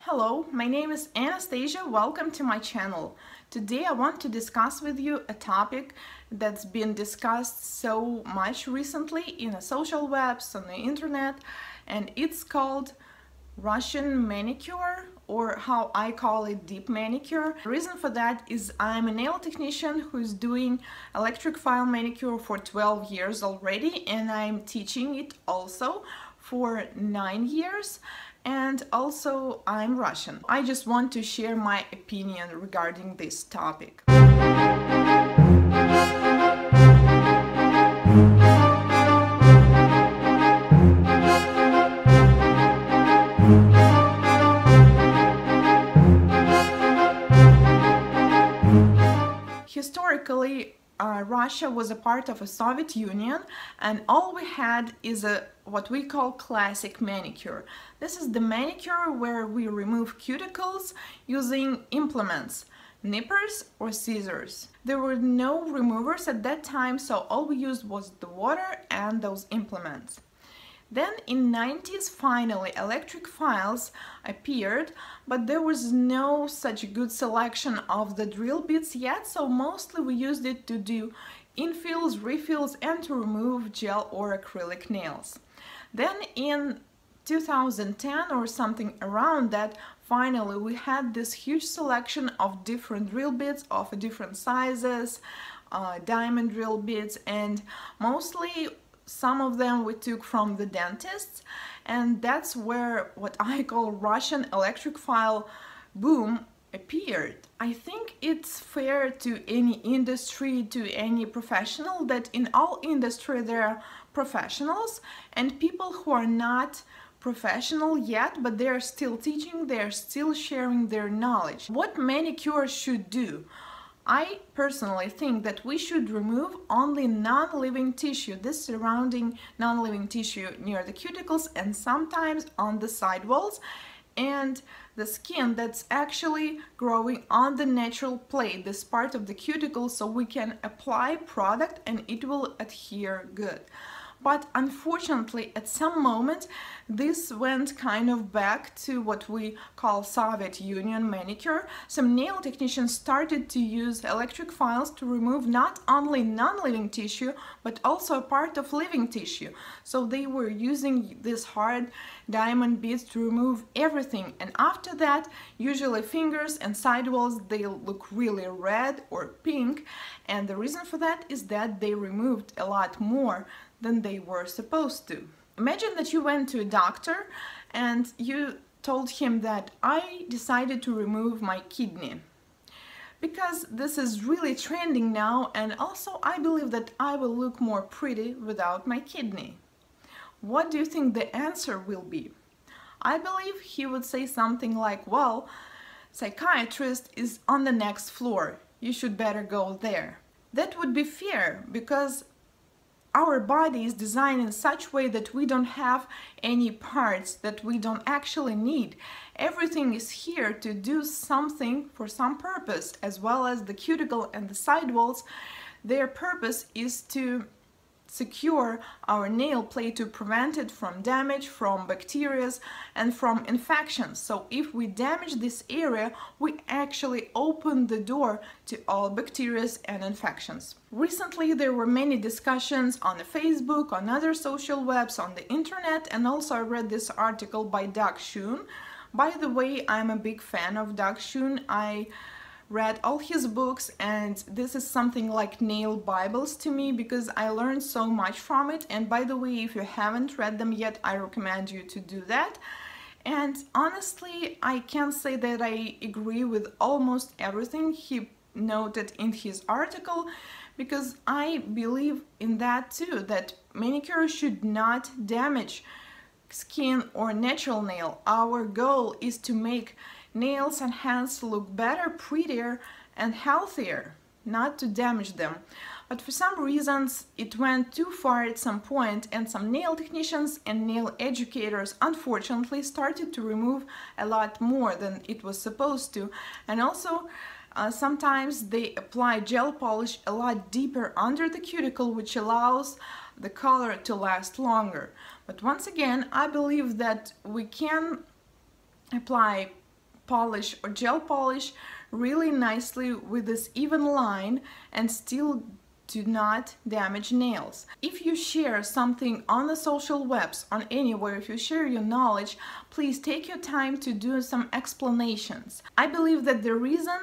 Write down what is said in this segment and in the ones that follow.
Hello, my name is Anastasia. Welcome to my channel. Today I want to discuss with you a topic that's been discussed so much recently in the social webs, on the internet, and it's called Russian manicure, or how I call it, deep manicure. The reason for that is I'm a nail technician who's doing electric file manicure for 12 years already, and I'm teaching it also for 9 years. And also I'm Russian. I just want to share my opinion regarding this topic. Historically, Russia was a part of the Soviet Union, and all we had is what we call classic manicure. This is the manicure where we remove cuticles using implements, nippers or scissors. There were no removers at that time, so all we used was the water and those implements. Then in 90s, finally, electric files appeared, but there was no such good selection of the drill bits yet, so mostly we used it to do infills, refills, and to remove gel or acrylic nails. Then in 2010 or something around that, finally we had this huge selection of different drill bits of different sizes, diamond drill bits, and mostly some of them we took from the dentists, and that's where what I call Russian electric file boom appeared. I think it's fair to any industry, to any professional, that in all industry there are professionals and people who are not professional yet, but they're still teaching, they're still sharing their knowledge. What manicure should do? I personally think that we should remove only non-living tissue, this surrounding non-living tissue near the cuticles and sometimes on the side walls, and the skin that's actually growing on the natural plate, this part of the cuticle, so we can apply product and it will adhere good. But unfortunately, at some moment, this went kind of back to what we call Soviet Union manicure. Some nail technicians started to use electric files to remove not only non-living tissue, but also a part of living tissue. So they were using these hard diamond beads to remove everything. And after that, usually fingers and sidewalls, they look really red or pink. And the reason for that is that they removed a lot more than they were supposed to. Imagine that you went to a doctor and you told him that I decided to remove my kidney because this is really trending now, and also I believe that I will look more pretty without my kidney. What do you think the answer will be? I believe he would say something like, well, psychiatrist is on the next floor, you should better go there. That would be fair, because our body is designed in such a way that we don't have any parts that we don't actually need. Everything is here to do something for some purpose, as well as the cuticle and the sidewalls. Their purpose is to secure our nail plate, to prevent it from damage, from bacteria and from infections. So if we damage this area, we actually open the door to all bacteria and infections. Recently there were many discussions on the Facebook, on other social webs, on the internet, and also I read this article by Doug Schoon. By the way, I'm a big fan of Doug Schoon. I read all his books, and this is something like nail bibles to me because I learned so much from it. And by the way, if you haven't read them yet, I recommend you to do that. And honestly, I can't say that I agree with almost everything he noted in his article, because I believe in that too, that manicure should not damage skin or natural nail. Our goal is to make nails and hands look better, prettier and healthier, not to damage them. But for some reasons it went too far at some point, and some nail technicians and nail educators unfortunately started to remove a lot more than it was supposed to. And also sometimes they apply gel polish a lot deeper under the cuticle, which allows the color to last longer. But once again, I believe that we can apply polish or gel polish really nicely with this even line and still do not damage nails. If you share something on the social webs, on anywhere, if you share your knowledge, please take your time to do some explanations. I believe that the reason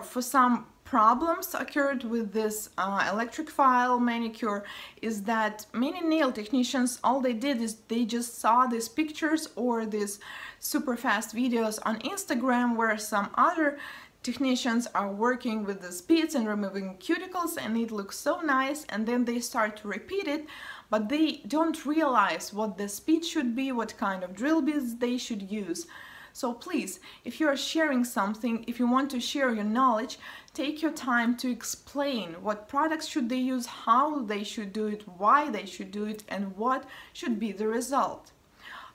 for some problems occurred with this electric file manicure is that many nail technicians, all they did is they just saw these pictures or these super fast videos on Instagram where some other technicians are working with the speeds and removing cuticles and it looks so nice, and then they start to repeat it, but they don't realize what the speed should be, what kind of drill bits they should use. So please, if you are sharing something, if you want to share your knowledge, take your time to explain what products should they use, how they should do it, why they should do it, and what should be the result.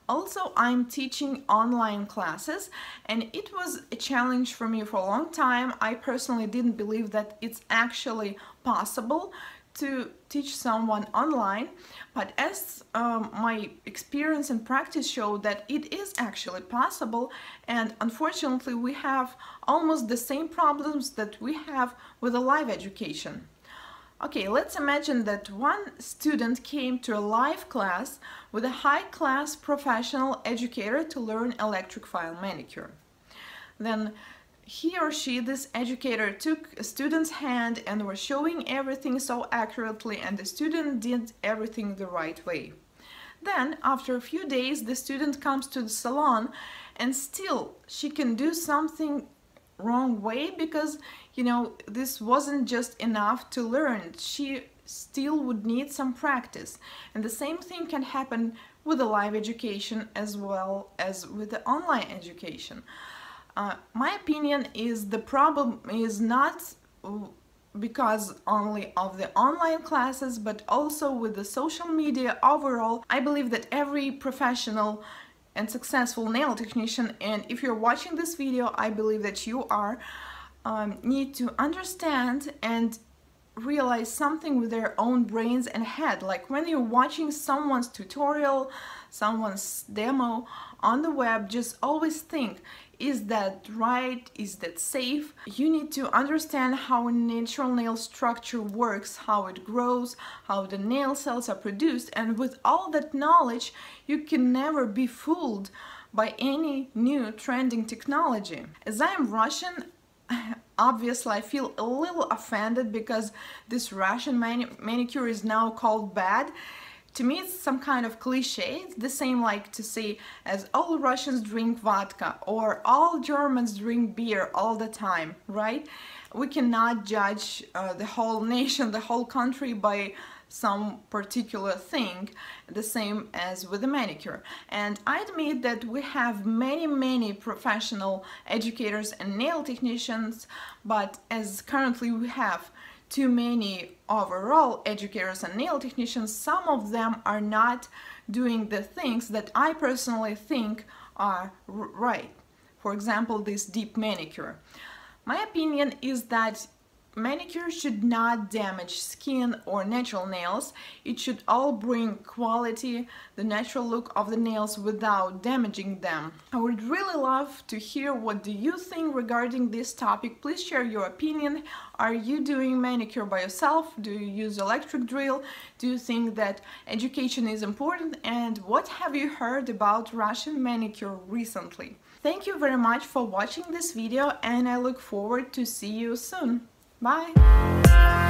Also, I'm teaching online classes, and it was a challenge for me for a long time. I personally didn't believe that it's actually possible to teach someone online, but as my experience and practice showed that it is actually possible, and unfortunately we have almost the same problems that we have with a live education. Okay, let's imagine that one student came to a live class with a high-class professional educator to learn electric file manicure. Then he or she, this educator, took a student's hand and was showing everything so accurately, and the student did everything the right way. Then, after a few days, the student comes to the salon and still she can do something wrong way because, you know, this wasn't just enough to learn. She still would need some practice. And the same thing can happen with the live education as well as with the online education. My opinion is the problem is not because only of the online classes, but also with the social media overall. I believe that every professional and successful nail technician, and if you're watching this video, I believe that you are, need to understand and realize something with their own brains and head. Like when you're watching someone's tutorial, someone's demo on the web, just always think, is that right? Is that safe? You need to understand how a natural nail structure works, how it grows, how the nail cells are produced, and with all that knowledge, you can never be fooled by any new trending technology. As I am Russian, obviously I feel a little offended because this Russian manicure is now called bad. To me, it's some kind of cliche. It's the same like to say as all Russians drink vodka or all Germans drink beer all the time, right? We cannot judge the whole nation, the whole country by some particular thing, the same as with the manicure. And I admit that we have many professional educators and nail technicians, but as currently we have too many overall educators and nail technicians, some of them are not doing the things that I personally think are right. For example, this deep manicure. My opinion is that manicure should not damage skin or natural nails. It should all bring quality, the natural look of the nails without damaging them. I would really love to hear what do you think regarding this topic. Please share your opinion. Are you doing manicure by yourself? Do you use electric drill? Do you think that education is important? And what have you heard about Russian manicure recently? Thank you very much for watching this video, and I look forward to see you soon. Bye!